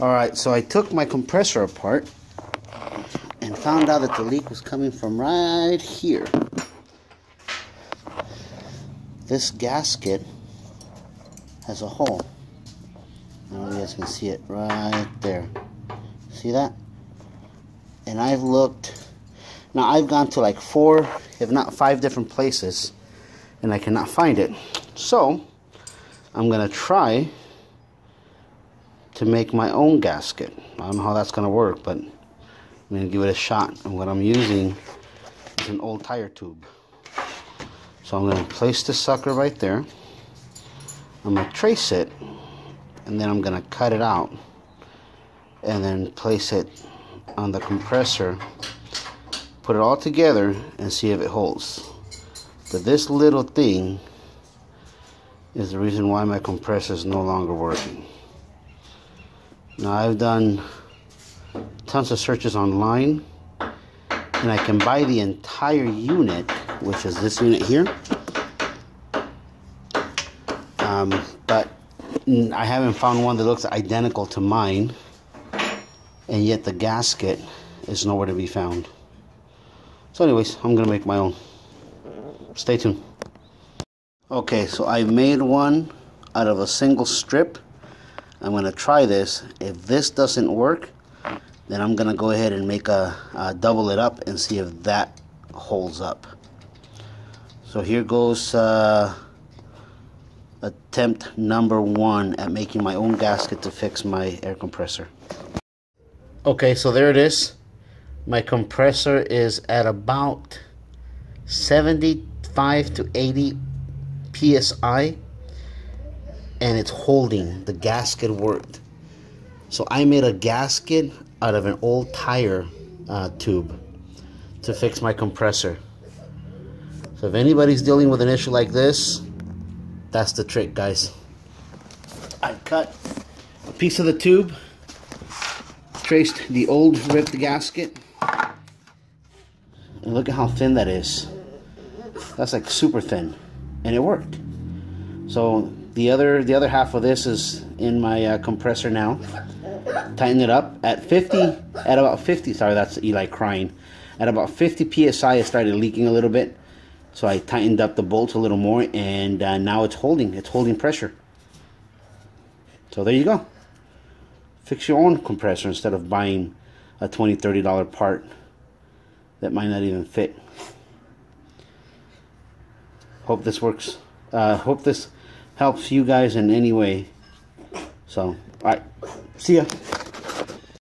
Alright, so I took my compressor apart and found out that the leak was coming from right here. This gasket has a hole. I don't know if you guys can see it right there. See that? And I've looked, now I've gone to like 4, if not 5 different places, and I cannot find it. So I'm gonna try to make my own gasket. I don't know how that's gonna work, but I'm gonna give it a shot. And what I'm using is an old tire tube. So I'm gonna place this sucker right there. I'm gonna trace it, and then I'm gonna cut it out, and then place it on the compressor, put it all together, and see if it holds. But this little thing is the reason why my compressor is no longer working. Now I've done tons of searches online, and I can buy the entire unit, which is this unit here, but I haven't found one that looks identical to mine, and yet the gasket is nowhere to be found. So anyways, I'm gonna make my own. Stay tuned. Okay, so I made one out of a single strip. I'm gonna try this. If this doesn't work, then I'm gonna go ahead and make a double it up and see if that holds up. So here goes attempt number 1 at making my own gasket to fix my air compressor. Okay, so there it is. My compressor is at about 75 to 80 psi, and it's holding. The gasket worked. So I made a gasket out of an old tire tube to fix my compressor. So if anybody's dealing with an issue like this, that's the trick, guys. I cut a piece of the tube, traced the old ripped gasket, and look at how thin that is. That's like super thin, and it worked. So the other half of this is in my compressor now. Tighten it up at 50, at about 50. Sorry, that's Eli crying. At about 50 psi, it started leaking a little bit. So I tightened up the bolts a little more, and now it's holding. It's holding pressure. So there you go. Fix your own compressor instead of buying a $20, $30 part that might not even fit. Hope this works. Hope this helps you guys in any way. So, alright. See ya.